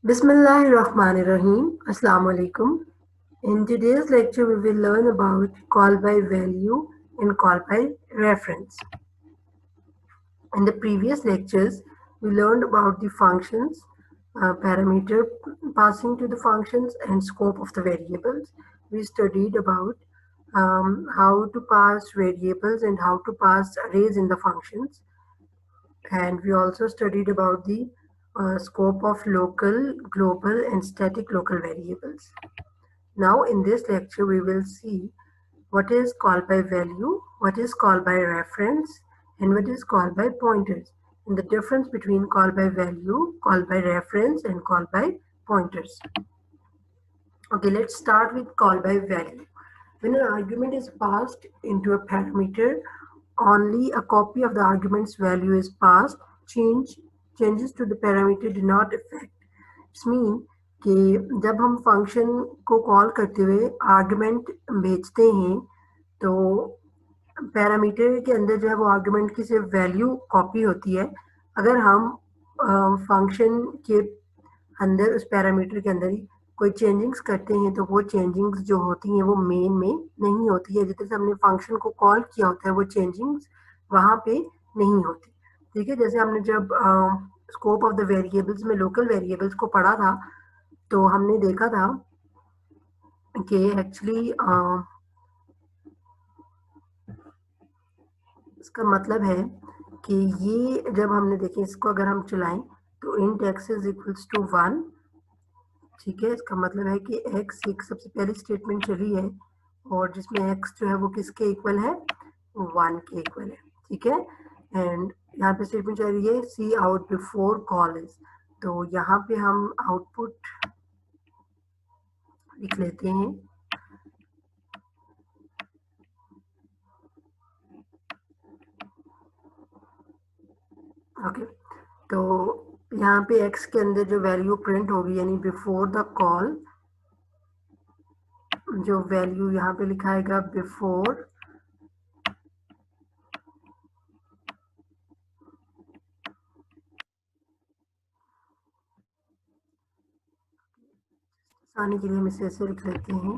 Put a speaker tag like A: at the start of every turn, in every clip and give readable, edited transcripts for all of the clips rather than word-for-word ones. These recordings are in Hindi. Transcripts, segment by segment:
A: Bismillahirrahmanirrahim. Assalamu alaikum. In today's lecture, we will learn about call by value and call by reference. In the previous lectures, we learned about the functions, parameter passing to the functions, and scope of the variables. We studied about how to pass variables and how to pass arrays in the functions. And we also studied about the scope of local, global, and static local variables. Now in this lecture we will see what is call by value, what is call by reference, and what is call by pointers, and the difference between call by value, call by reference, and call by pointers. Okay, let's start with call by value. When an argument is passed into a parameter, only a copy of the argument's value is passed. Changes to the parameter do not affect. It's mean कि जब हम फंक्शन को कॉल करते हुए आर्गुमेंट भेजते हैं तो पैरामीटर के अंदर जो है वो आर्गुमेंट की सिर्फ वैल्यू कॉपी होती है। अगर हम फंक्शन के अंदर उस पैरामीटर के अंदर ही कोई चेंजिंग्स करते हैं तो वो चेंजिंग्स जो होती हैं वो मेन में नहीं होती है। जिस तरह से हमने फंक्शन को कॉल किया होता है वो चेंजिंग्स वहाँ पे नहीं होती। ठीक है, जैसे हमने जब स्कोप ऑफ द वेरिएबल्स में लोकल वेरिएबल्स को पढ़ा था तो हमने देखा था कि एक्चुअली इसका मतलब है कि ये जब हमने देखे इसको अगर हम चलाएं तो int x is equals to 1। ठीक है, इसका मतलब है कि x एक सबसे पहली स्टेटमेंट चली है और जिसमें x जो है वो किसके इक्वल है, 1 के इक्वल है। ठीक है, एंड यहाँ पे स्टेटमेंट चल रही है सी आउट बिफोर कॉल इज, तो यहाँ पे हम आउटपुट लिख लेते हैं। ओके, तो यहाँ पे x के अंदर जो वैल्यू प्रिंट होगी यानी बिफोर द कॉल, जो वैल्यू यहाँ पे लिखाएगा बिफोर आने के लिए हम इसे ऐसे लिख लेते हैं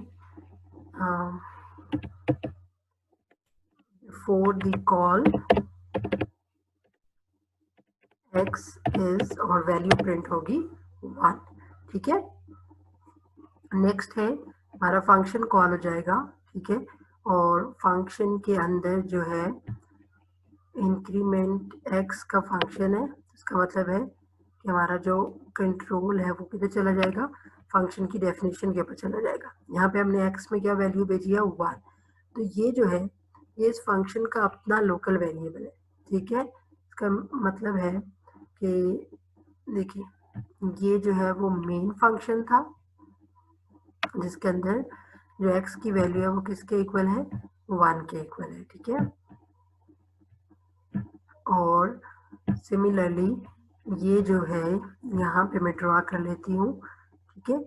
A: before the call x is और वैल्यू प्रिंट होगी 1। ठीक है, नेक्स्ट है हमारा फंक्शन कॉल हो जाएगा। ठीक है, और फंक्शन के अंदर जो है इंक्रीमेंट x का फंक्शन है, इसका मतलब है कि हमारा जो कंट्रोल है वो किधर चला जाएगा, फंक्शन की डेफिनेशन के ऊपर चला जाएगा। यहाँ पे हमने x में क्या वैल्यू भेजी है, 1, तो ये जो है ये इस फंक्शन का अपना लोकल वेरिएबल है। ठीक है, इसका मतलब है कि देखिए ये जो है वो मेन फंक्शन था जिसके अंदर जो x की वैल्यू है वो किसके इक्वल है, 1 के इक्वल है। ठीक है, और सिमिलरली ये जो है यहाँ पे मैं ड्रॉ कर लेती हूँ। ठीक है,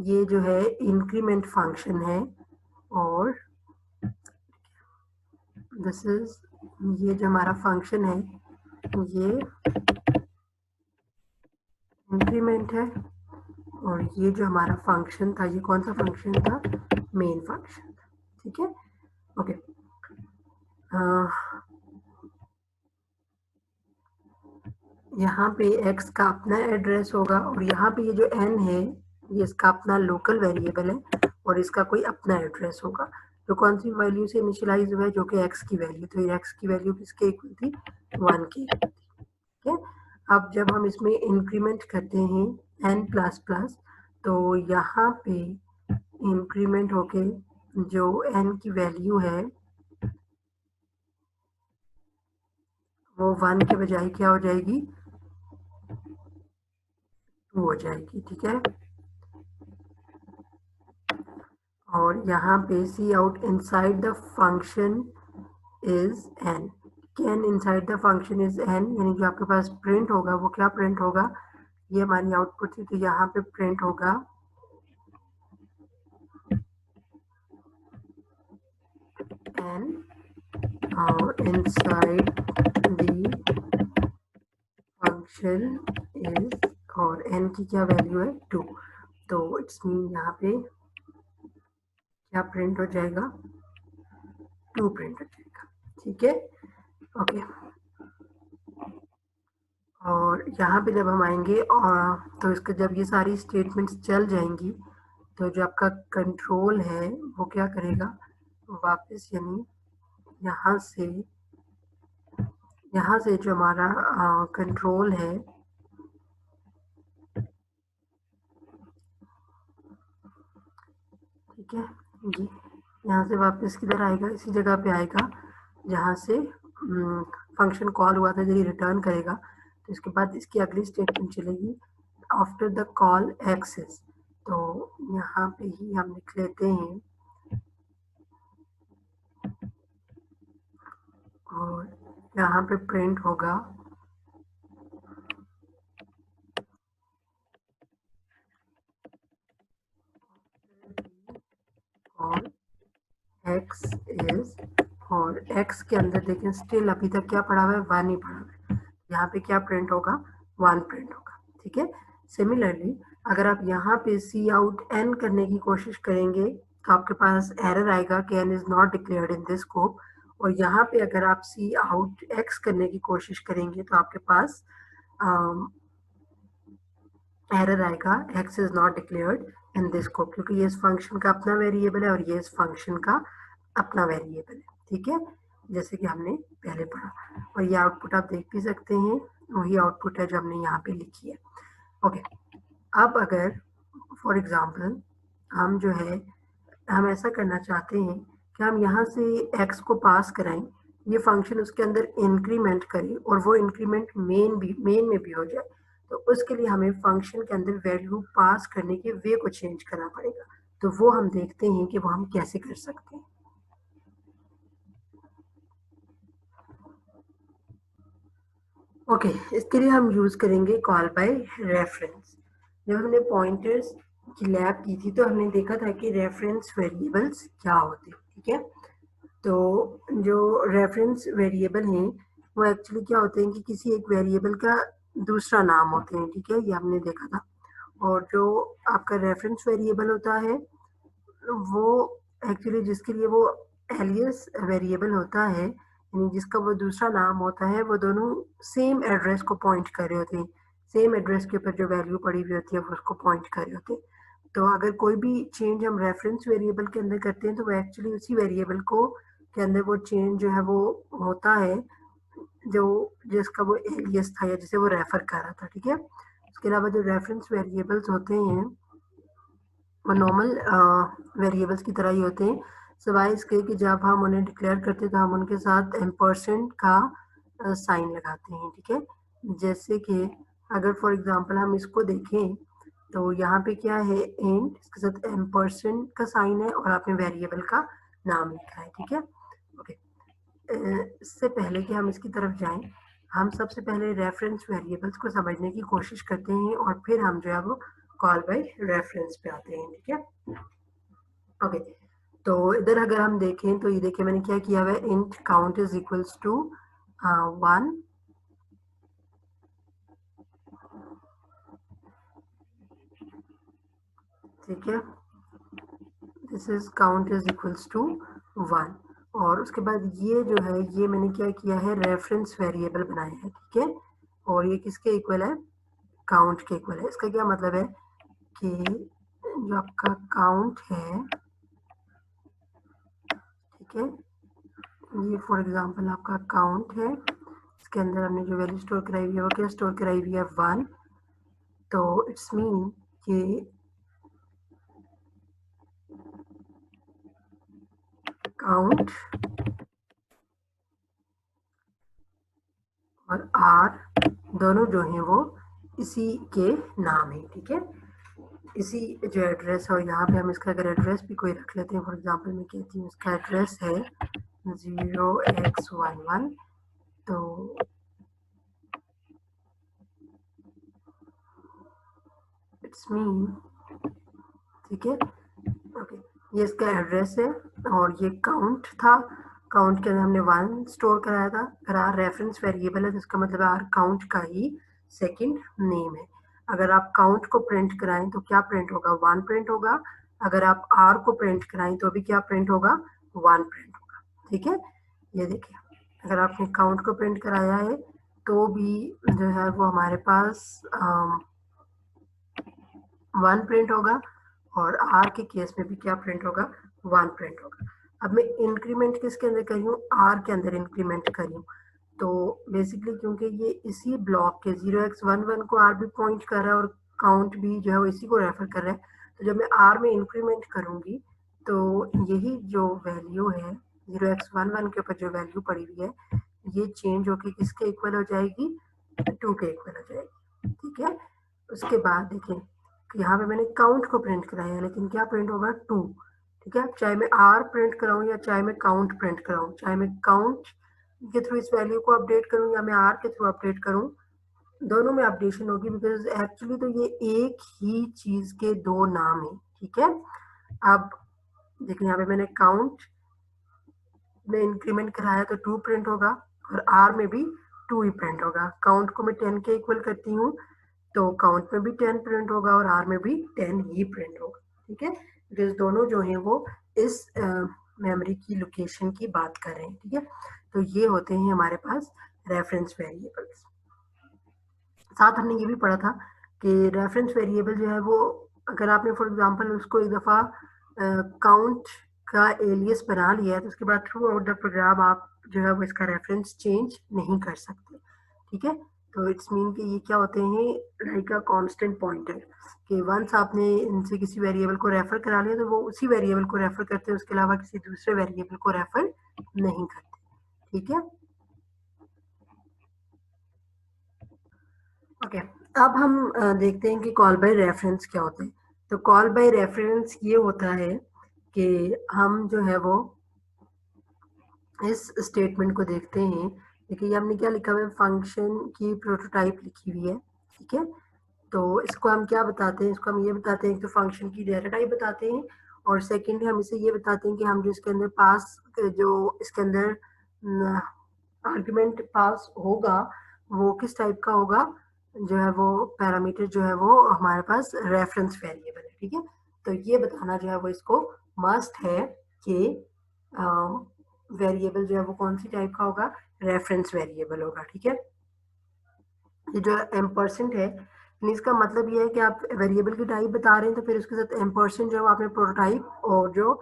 A: ये जो है इंक्रीमेंट फंक्शन है और दिस इज, ये जो हमारा फंक्शन है ये इंक्रीमेंट है और ये जो हमारा फंक्शन था ये कौन सा फंक्शन था, मेन फंक्शन। ठीक है, ओके, यहाँ पे x का अपना एड्रेस होगा और यहाँ पे ये जो n है ये इसका अपना लोकल वेरिएबल है और इसका कोई अपना एड्रेस होगा जो कौन सी वैल्यू से इनिशियलाइज हुआ है, जो कि x की वैल्यू, तो ये x की वैल्यू किसके इक्वल थी, 1 की इक्वल थी। ठीक है, अब जब हम इसमें इंक्रीमेंट करते हैं n प्लस प्लस तो यहाँ पे इंक्रीमेंट होके जो n की वैल्यू है वो 1 के बजाय क्या हो जाएगी, 2 हो जाएगी। ठीक है, और यहाँ पे c out inside the function is n, can inside the function is n, यानी जो आपके पास प्रिंट होगा वो क्या प्रिंट होगा, ये हमारी आउटपुट थी तो यहाँ पे प्रिंट होगा n और इनसाइड द फंक्शन इज और n की क्या वैल्यू है 2, तो इट्स मीन यहाँ पे क्या प्रिंट हो जाएगा 2 प्रिंट हो जाएगा, ठीक है। ओके, और यहाँ पे जब हम आएंगे और तो इसके जब ये सारी स्टेटमेंट्स चल जाएंगी तो जो आपका कंट्रोल है वो क्या करेगा वापस, यानी यहाँ से जो हमारा कंट्रोल है ठीक है, ये यहाँ से वापस किधर आएगा, इसी जगह पे आएगा जहाँ से फंक्शन कॉल हुआ था, यदि रिटर्न करेगा तो इसके बाद इसकी अगली स्टेटमेंट चलेगी आफ्टर द कॉल एक्सेस, तो यहाँ पे ही हम लिख लेते हैं और यहाँ पे प्रिंट होगा कॉल एक्स इज, और x के अंदर देखें स्टिल अभी तक क्या पड़ा हुआ है 1 ही पड़ा हुआ है, यहाँ पे क्या प्रिंट होगा 1 प्रिंट होगा, ठीक है। सिमिलरली अगर आप यहाँ पे सी आउट n करने की कोशिश करेंगे तो आपके पास एरर आएगा कि n is not declared in this scope, और यहाँ पे अगर आप सी आउट x करने की कोशिश करेंगे तो आपके पास एरर आएगा x is not declared in this scope, क्योंकि ये इस फंक्शन का अपना वेरिएबल है और ये इस फंक्शन का अपना वेरिएबल है, ठीक है, जैसे कि हमने पहले पढ़ा। और ये आउटपुट आप देख भी सकते हैं, वही आउटपुट है जो हमने यहाँ पे लिखी है। ओके, अब अगर फॉर एग्जांपल हम जो है हम ऐसा करना चाहते हैं कि हम यहाँ से x को पास कराएं, ये फंक्शन उसके अंदर इंक्रीमेंट करे और वो इंक्रीमेंट मेन में भी हो जाए, तो उसके लिए हमें फंक्शन के अंदर वैल्यू पास करने के वे को चेंज करना पड़ेगा, तो वो हम देखते हैं कि वो हम कैसे कर सकते हैं। ओके, इसके लिए हम यूज करेंगे कॉल बाय रेफरेंस। जब हमने पॉइंटर्स की लैब की थी तो हमने देखा था कि रेफरेंस वेरिएबल्स क्या होते हैं, ठीक है। तो जो रेफरेंस वेरिएबल हैं वो एक्चुअली क्या होते हैं कि किसी एक वेरिएबल का दूसरा नाम होते हैं, ठीक है, ये हमने देखा था। और जो आपका रेफरेंस वेरिएबल होता है वो एक्चुअली जिसके लिए वो एलियस वेरिएबल होता है, यानी जिसका वो दूसरा नाम होता है, वो दोनों सेम एड्रेस को पॉइंट कर रहे होते हैं, सेम एड्रेस के ऊपर जो वैल्यू पड़ी हुई होती है वो उसको पॉइंट कर रहे होते हैं। तो अगर कोई भी चेंज हम रेफरेंस वेरिएबल के अंदर करते हैं तो वो एक्चुअली उसी वेरिएबल को के अंदर वो चेंज जो है वो होता है जो जिसका वो एलियस था या जिसे वो रेफर कर रहा था, ठीक है। उसके अलावा जो रेफरेंस वेरिएबल्स होते हैं वो नॉर्मल वेरिएबल्स की तरह ही होते हैं, सिवाय इसके कि जब हम उन्हें डिक्लेयर करते हैं तो हम उनके साथ एम्परसेंट का साइन लगाते हैं, ठीक है। जैसे कि अगर फॉर एग्जांपल हम इसको देखें तो यहाँ पे क्या है इंट, इसके साथ एम्परसेंट का साइन है और आपने वेरिएबल का नाम लिखा है, ठीक है। ओके, इससे पहले कि हम इसकी तरफ जाएं, हम सबसे पहले रेफरेंस वेरिएबल्स को समझने की कोशिश करते हैं और फिर हम जो है वो कॉल बाय रेफरेंस पे आते हैं, ठीक है। ओके, तो इधर अगर हम देखें तो ये देखिए मैंने क्या किया हुआ है, int count is equals to 1, ठीक है, this is count is equals to 1, और उसके बाद ये जो है ये मैंने क्या किया है रेफरेंस वेरिएबल बनाया है, ठीक है, और ये किसके इक्वल है काउंट के इक्वल है। इसका क्या मतलब है कि जो आपका काउंट है, ठीक है, ये फॉर एग्जांपल आपका काउंट है, इसके अंदर हमने जो वैल्यू स्टोर कराई हुई है वो क्या स्टोर कराई हुई है 1, तो इट्स मीन कि काउंट और आर दोनों जो हैं वो इसी के नाम है, ठीक है, इसी जो एड्रेस है। और यहाँ पे हम इसका अगर एड्रेस भी कोई रख लेते हैं, फॉर एग्जांपल मैं कहती हूँ इसका एड्रेस है 0x11, तो इट्स मीन, ठीक है, ओके, ये इसका एड्रेस है और ये काउंट था, काउंट के अंदर हमने 1 स्टोर कराया था, अगर आर रेफरेंस वेरिएबल है तो इसका मतलब आर काउंट का ही सेकंड नेम है। अगर आप काउंट को प्रिंट कराएं तो क्या प्रिंट होगा, 1 प्रिंट होगा। अगर आप आर को प्रिंट कराएं तो भी क्या प्रिंट होगा, 1 प्रिंट होगा। ठीक है, ये देखिए अगर आपने काउंट को प्रिंट कराया है तो भी जो है वो हमारे पास 1 प्रिंट होगा, और आर के केस में भी क्या प्रिंट होगा, 1 प्रिंट होगा। अब मैं इंक्रीमेंट किसके अंदर करी हूँ, आर के अंदर इंक्रीमेंट करी हूँ। तो बेसिकली क्योंकि ये इसी ब्लॉक के 0x11 को आर भी पॉइंट कर रहा है और काउंट भी जो है वो इसी को रेफर कर रहा है, तो जब मैं आर में इंक्रीमेंट करूंगी तो यही जो वैल्यू है 0x11 के ऊपर जो वैल्यू पड़ी हुई है ये चेंज होकर किसके इक्वल हो जाएगी, 2 के इक्वल हो जाएगी। ठीक है, उसके बाद देखिए यहाँ पे मैंने काउंट को प्रिंट कराया है लेकिन क्या प्रिंट होगा, 2। ठीक है, चाहे मैं आर प्रिंट कराऊं या चाहे मैं काउंट प्रिंट कराऊं, चाहे मैं काउंट के थ्रू इस वैल्यू को अपडेट करूं या मैं आर के थ्रू अपडेट करूं, दोनों में अपडेशन होगी, बिकॉज एक्चुअली तो ये एक ही चीज के दो नाम है। ठीक है, अब देखिए यहाँ पे मैंने काउंट में इंक्रीमेंट कराया तो 2 प्रिंट होगा और आर में भी 2 ही प्रिंट होगा। काउंट को मैं 10 के इक्वल करती हूँ तो काउंट में भी 10 प्रिंट होगा और आर में भी 10 ही प्रिंट होगा। ठीक है, बिकॉज दोनों जो है वो इस मेमोरी की लोकेशन की बात कर रहे हैं। ठीक है, तो ये होते हैं हमारे पास रेफरेंस वेरिएबल्स। साथ हमने ये भी पढ़ा था कि रेफरेंस वेरिएबल जो है वो अगर आपने फॉर एग्जांपल उसको एक दफ़ा काउंट का एलियस बना लिया है तो उसके बाद थ्रू आउट द प्रोग्राम आप जो है वो इसका रेफरेंस चेंज नहीं कर सकते। ठीक है, तो इट्स मीन कि ये क्या होते हैं, लाइक अ कांस्टेंट पॉइंटर, कि वंस आपने इनसे किसी वेरिएबल को रेफर करा लिया तो वो उसी वेरिएबल को रेफर करते हैं, उसके अलावा किसी दूसरे वेरिएबल को रेफर नहीं करते। ठीक है, ओके, अब हम देखते हैं कि कॉल बाय रेफरेंस क्या होता है। तो कॉल बाय रेफरेंस ये होता है कि हम जो है वो इस स्टेटमेंट को देखते हैं। देखिए हमने क्या लिखा हुआ है, फंक्शन की प्रोटोटाइप लिखी हुई है। ठीक है, तो इसको हम क्या बताते हैं, इसको हम ये बताते हैं कि फंक्शन की डेटा टाइप बताते हैं, और सेकेंड हम इसे ये बताते हैं कि हम जो इसके अंदर पास जो इसके अंदर आर्गुमेंट पास होगा वो किस टाइप का होगा, जो है वो पैरामीटर जो है वो हमारे पास रेफरेंस वेरिएबल है। ठीक है, तो ये बताना जो है वो इसको मस्ट है कि वेरिएबल जो है वो कौन सी टाइप का होगा, रेफरेंस वेरिएबल होगा। ठीक है, ये जो एम्परसेंट है इसका मतलब ये है कि आप वेरिएबल की टाइप बता रहे हैं तो फिर उसके साथ एम्परसेंट जो है आपने प्रोटोटाइप और जो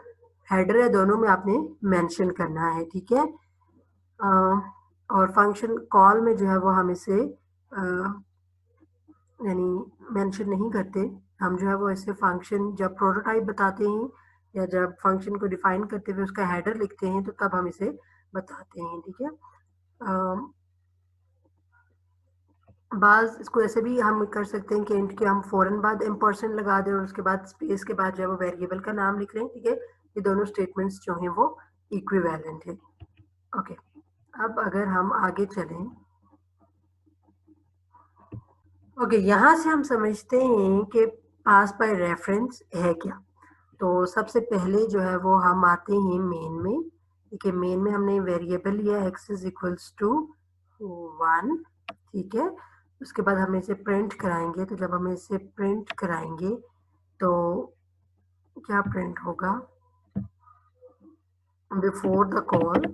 A: हेडर है दोनों में आपने मेंशन करना है। ठीक है, और फंक्शन कॉल में जो है वो हम इसे यानी मेंशन नहीं करते, हम जो है वो ऐसे फंक्शन जब प्रोटोटाइप बताते हैं या जब फंक्शन को डिफाइन करते हुए उसका हेडर लिखते हैं तो तब हम इसे बताते हैं। ठीक है, बाज इसको ऐसे भी हम कर सकते हैं कि इंट के हम फौरन बाद एम्परसेंट लगा दें और उसके बाद स्पेस के बाद जो है वो वेरिएबल का नाम लिख रहे हैं। ठीक है, ये दोनों स्टेटमेंट्स जो हैं वो इक्विवेलेंट है। ओके, अब अगर हम आगे चलें, ओके, यहाँ से हम समझते हैं कि पास बाय रेफरेंस है क्या। तो सबसे पहले जो है वो हम आते हैं मेन में। देखिए मेन में हमने वेरिएबल लिया x इज इक्वल्स टू 1। ठीक है, उसके बाद हम इसे प्रिंट कराएंगे, तो जब हम इसे प्रिंट कराएंगे तो क्या प्रिंट होगा, before the call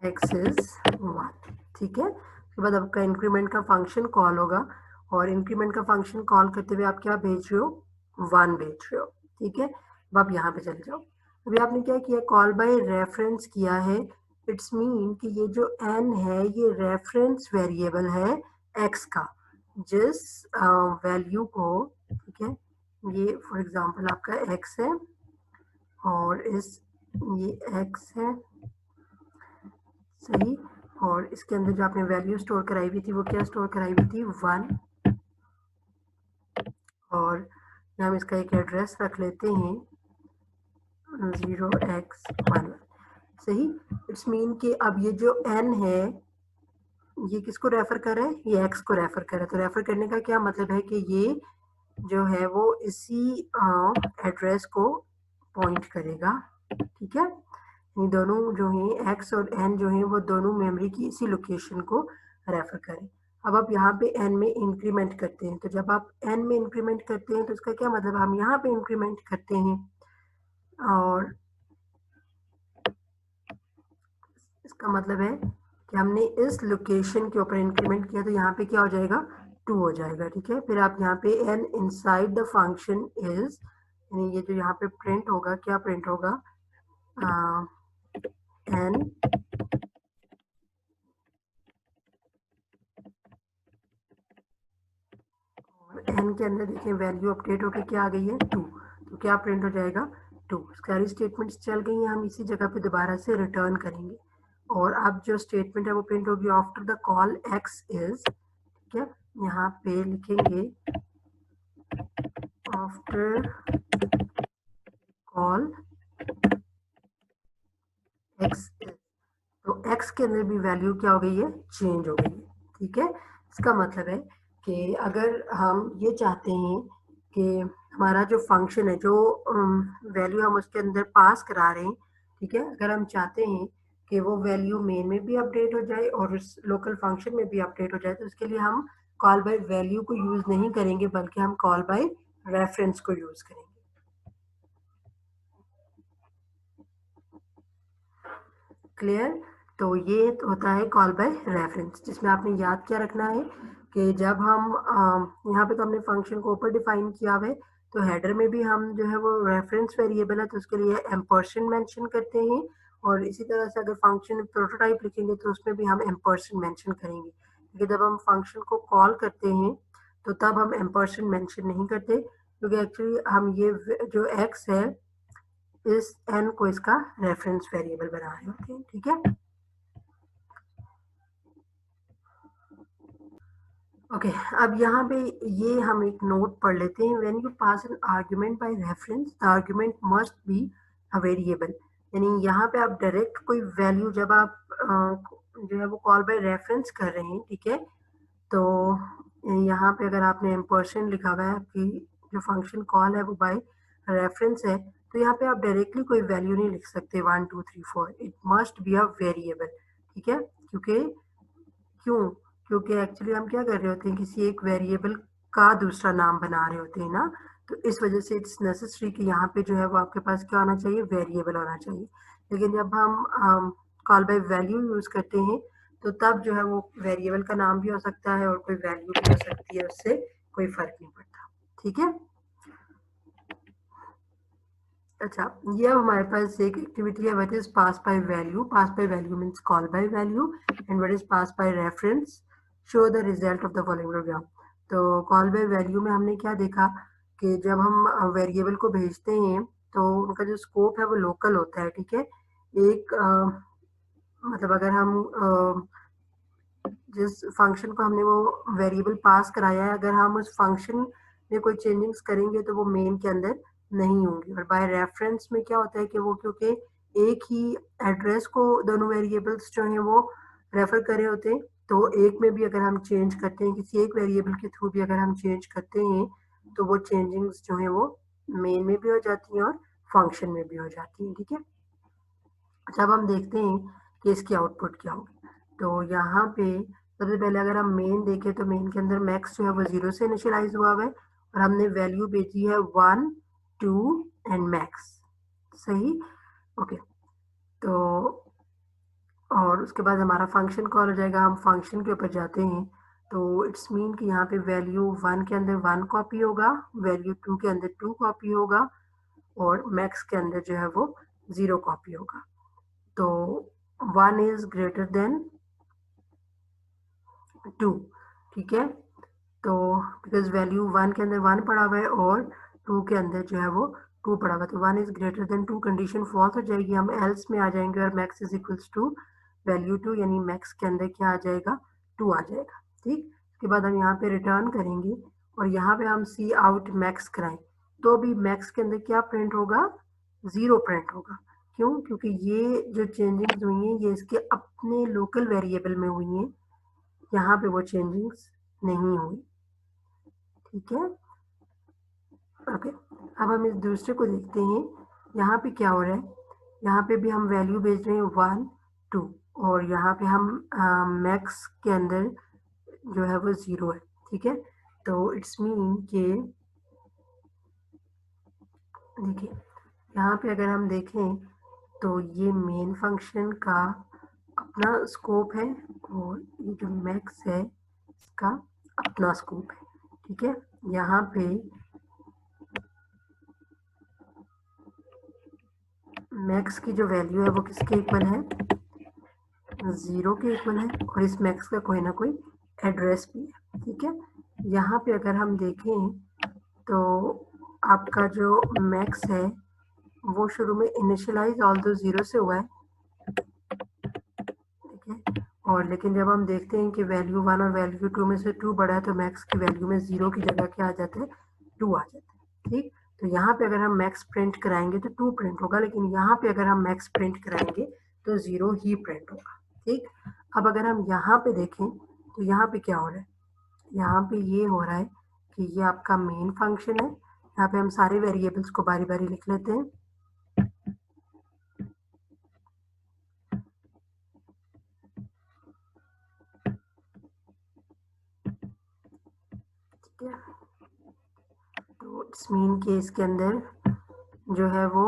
A: x is 1। ठीक है, उसके बाद आपका इंक्रीमेंट का फंक्शन कॉल होगा और इंक्रीमेंट का फंक्शन कॉल करते हुए आप क्या भेज रहे हो, 1 भेज रहे हो। ठीक है, अब आप यहाँ पे चले जाओ। अभी आपने क्या किया, कॉल बाय रेफरेंस किया है, इट्स मीन कि ये जो n है ये रेफरेंस वेरिएबल है x का, जिस वैल्यू को, ठीक है, ये फॉर एग्जांपल आपका x है और ये x है, सही, और इसके अंदर जो आपने वैल्यू स्टोर कराई हुई थी वो क्या स्टोर कराई हुई थी, 1, और हम इसका एक एड्रेस रख लेते हैं 0x1। सही, इट्स मीन कि अब ये जो n है ये किसको रेफर कर रहा है, ये x को रेफर कर रहा है। तो रेफर करने का क्या मतलब है कि ये जो है वो इसी एड्रेस को पॉइंट करेगा। ठीक है, ये दोनों जो हैं x और n जो हैं वो दोनों मेमोरी की इसी लोकेशन को रेफर करें। अब आप यहाँ पे n में इंक्रीमेंट करते हैं, तो जब आप n में इंक्रीमेंट करते हैं तो इसका क्या मतलब, हम यहाँ पे इंक्रीमेंट करते हैं और इसका मतलब है कि हमने इस लोकेशन के ऊपर इंक्रीमेंट किया, तो यहाँ पे क्या हो जाएगा, 2 हो जाएगा। ठीक है, फिर आप यहाँ पे n inside the function is, यानी ये जो यहाँ पे प्रिंट होगा, क्या प्रिंट होगा, n n के अंदर देखिए वैल्यू अपडेट होकर क्या आ गई है, 2। तो क्या प्रिंट हो जाएगा, 2। सारी स्टेटमेंट्स चल गई हैं, हम इसी जगह पे दोबारा से रिटर्न करेंगे और अब जो स्टेटमेंट है वो प्रिंट होगी after the call x is. ठीक है, यहाँ पे लिखेंगे आफ्टर कॉल x इज, तो x के अंदर भी वैल्यू क्या हो गई है, चेंज हो गई है। ठीक है, इसका मतलब है कि अगर हम ये चाहते हैं कि हमारा जो फंक्शन है, जो वैल्यू हम उसके अंदर पास करा रहे हैं, ठीक है, अगर हम चाहते हैं कि वो वैल्यू मेन में भी अपडेट हो जाए और उस लोकल फंक्शन में भी अपडेट हो जाए, तो उसके लिए हम कॉल बाय वैल्यू को यूज नहीं करेंगे, बल्कि हम कॉल बाय रेफरेंस को यूज करेंगे। क्लियर, तो ये होता है कॉल बाय रेफरेंस, जिसमें आपने याद क्या रखना है कि जब हम यहाँ पे तो हमने फंक्शन को ऊपर डिफाइन किया हुआ है, तो हेडर में भी हम जो है वो रेफरेंस वेरिएबल है तो उसके लिए एम्पर्सन मेंशन करते हैं, और इसी तरह से अगर फंक्शन प्रोटोटाइप लिखेंगे तो उसमें भी हम एम्पर्सन मेंशन करेंगे, क्योंकि जब हम फंक्शन को कॉल करते हैं तो तब हम एम्पर्सन मेंशन नहीं करते, क्योंकि एक्चुअली हम ये जो एक्स है इस n को इसका रेफरेंस वेरिएबल बना रहे होते हैं। ठीक है, ओके, अब यहाँ पे ये हम एक नोट पढ़ लेते हैं, when you pass an argument by reference the argument must be a variable, यानी यहाँ पे आप डायरेक्ट कोई वैल्यू जब आप जो है वो कॉल बाय रेफरेंस कर रहे हैं, ठीक है, तो यहाँ पे अगर आपने एम्पर्सन लिखा हुआ है, आपकी जो फंक्शन कॉल है वो बाय रेफरेंस है, तो यहाँ पे आप डायरेक्टली कोई वैल्यू नहीं लिख सकते 1 2 3 4, it must be a variable. ठीक है, क्योंकि क्यों, क्योंकि एक्चुअली हम क्या कर रहे होते हैं, किसी एक वेरिएबल का दूसरा नाम बना रहे होते हैं ना, तो इस वजह से इट्स नेसेसरी कि यहाँ पे जो है वो आपके पास क्या होना चाहिए, वेरिएबल होना चाहिए। लेकिन जब हम कॉल बाय वैल्यू यूज करते हैं तो तब जो है वो वेरिएबल का नाम भी हो सकता है और कोई वैल्यू भी हो सकती है, उससे कोई फर्क नहीं पड़ता। ठीक है, अच्छा, ये अब हमारे पास एक एक्टिविटी है, what is pass by value. Pass by value means call by value, and what is pass by reference, show the result of the following programme. तो कॉल बाय वैल्यू में हमने क्या देखा कि जब हम वेरिएबल को भेजते हैं तो उनका जो स्कोप है वो लोकल होता है। ठीक है, एक मतलब अगर हम जिस फंक्शन को हमने वो वेरिएबल पास कराया है, अगर हम उस फंक्शन में कोई चेंजेस करेंगे तो वो मेन के अंदर नहीं होंगे। और बाय रेफरेंस में क्या होता है कि वो क्योंकि एक ही एड्रेस को दोनों वेरिएबल्स जो हैं वो रेफर कर रहे होते हैं, तो एक में भी अगर हम चेंज करते हैं, किसी एक वेरिएबल के थ्रू भी अगर हम चेंज करते हैं, तो वो चेंजिंग्स जो है वो मेन में भी हो जाती हैं और फंक्शन में भी हो जाती हैं। ठीक है, जब हम देखते हैं कि इसकी आउटपुट क्या होगी, तो यहाँ पे सबसे पहले अगर हम मेन देखें तो मेन के अंदर मैक्स जो है वो 0 से इनिशियलाइज हुआ है और हमने वैल्यू भेजी है 1 2 एंड मैक्स। सही, ओके, तो और उसके बाद हमारा फंक्शन कॉल हो जाएगा, हम फंक्शन के ऊपर जाते हैं, तो इट्स मीन कि यहाँ पे वैल्यू 1 के अंदर 1 कॉपी होगा, वैल्यू 2 के अंदर 2 कॉपी होगा और मैक्स के अंदर जो है वो 0 कॉपी होगा। तो 1 इज ग्रेटर देन 2। ठीक है, तो बिकॉज वैल्यू 1 के अंदर 1 पड़ा हुआ है और 2 के अंदर जो है वो 2 पड़ा हुआ है, तो 1 is greater than 2 condition false हो जाएगी, हम एल्स में आ जाएंगे और max is equals to value 2, यानी मैक्स के अंदर क्या आ जाएगा, 2 आ जाएगा। ठीक, उसके बाद हम यहाँ पे रिटर्न करेंगे और यहाँ पे हम सी आउट मैक्स कराएं, तो अभी मैक्स के अंदर क्या प्रिंट होगा, 0 प्रिंट होगा। क्यों, क्योंकि ये जो चेंजेस हुई हैं ये इसके अपने लोकल वेरिएबल में हुई हैं, यहाँ पे वो चेंजिंग्स नहीं हुई। ठीक है, ओके, अब हम इस दूसरे को देखते हैं, यहाँ पे क्या हो रहा है यहाँ पे भी हम वैल्यू भेज रहे हैं 1 2 और यहाँ पे हम मैक्स के अंदर जो है वो 0 है, ठीक है। तो इट्स मीन कि देखिए यहाँ पे अगर हम देखें तो ये मेन फंक्शन का अपना स्कोप है और ये जो मैक्स है इसका अपना स्कोप है, ठीक है। यहाँ पे मैक्स की जो वैल्यू है वो किसके इक्वल है, 0 के इक्वल है और इस मैक्स का कोई ना कोई एड्रेस भी है, ठीक है। यहाँ पे अगर हम देखें तो आपका जो मैक्स है वो शुरू में इनिशियलाइज ऑल दो 0 से हुआ है, ठीक है। और लेकिन जब हम देखते हैं कि वैल्यू 1 और वैल्यू 2 में से 2 बड़ा है तो मैक्स की वैल्यू में 0 की जगह क्या आ जाता है, 2 आ जाता है, ठीक। तो यहाँ पे अगर हम मैक्स प्रिंट कराएंगे तो 2 प्रिंट होगा, लेकिन यहाँ पे अगर हम मैक्स प्रिंट कराएंगे तो 0 ही प्रिंट होगा, ठीक। अब अगर हम यहाँ पे देखें तो यहाँ पे क्या हो रहा है, यहाँ पे ये हो रहा है कि ये आपका मेन फंक्शन है। यहाँ पे हम सारे वेरिएबल्स को बारी बारी लिख लेते हैं, ठीक है। तो इट्स मीन के इसके अंदर जो है वो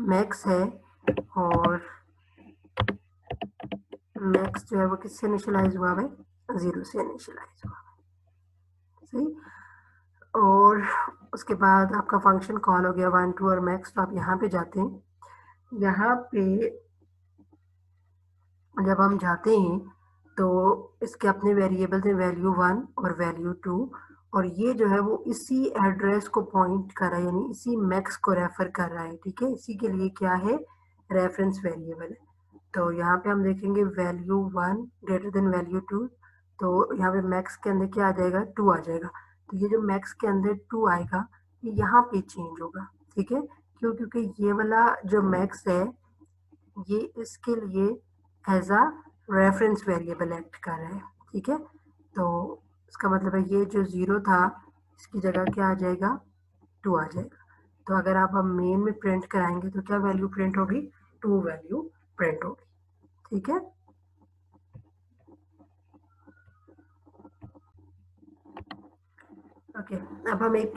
A: मैक्स है और मैक्स जो है वो किससे इनिशियलाइज हुआ है, 0 से इनिशियलाइज हुआ है, सही। और उसके बाद आपका फंक्शन कॉल हो गया 1 2 और मैक्स, तो आप यहाँ पे जाते हैं। यहाँ पे जब हम जाते हैं तो इसके अपने वेरिएबल्स हैं वैल्यू 1 और वैल्यू 2 और ये जो है वो इसी एड्रेस को पॉइंट कर रहा है, यानी इसी मैक्स को रेफर कर रहा है, ठीक है। इसी के लिए क्या है, रेफरेंस वेरिएबल है। तो यहाँ पे हम देखेंगे वैल्यू 1 ग्रेटर देन वैल्यू 2, तो यहाँ पे मैक्स के अंदर क्या आ जाएगा, 2 आ जाएगा। तो ये जो मैक्स के अंदर 2 आएगा ये यहाँ पे चेंज होगा, ठीक है। क्यों, क्योंकि ये वाला जो मैक्स है ये इसके लिए as a reference variable act कर रहा है, ठीक है। तो इसका मतलब है ये जो 0 था इसकी जगह क्या आ जाएगा, 2 आ जाएगा। तो अगर आप हम मेन में प्रिंट कराएंगे तो क्या वैल्यू प्रिंट होगी, 2 वैल्यू प्रिंट होगी, ठीक है। ओके, अब हम एक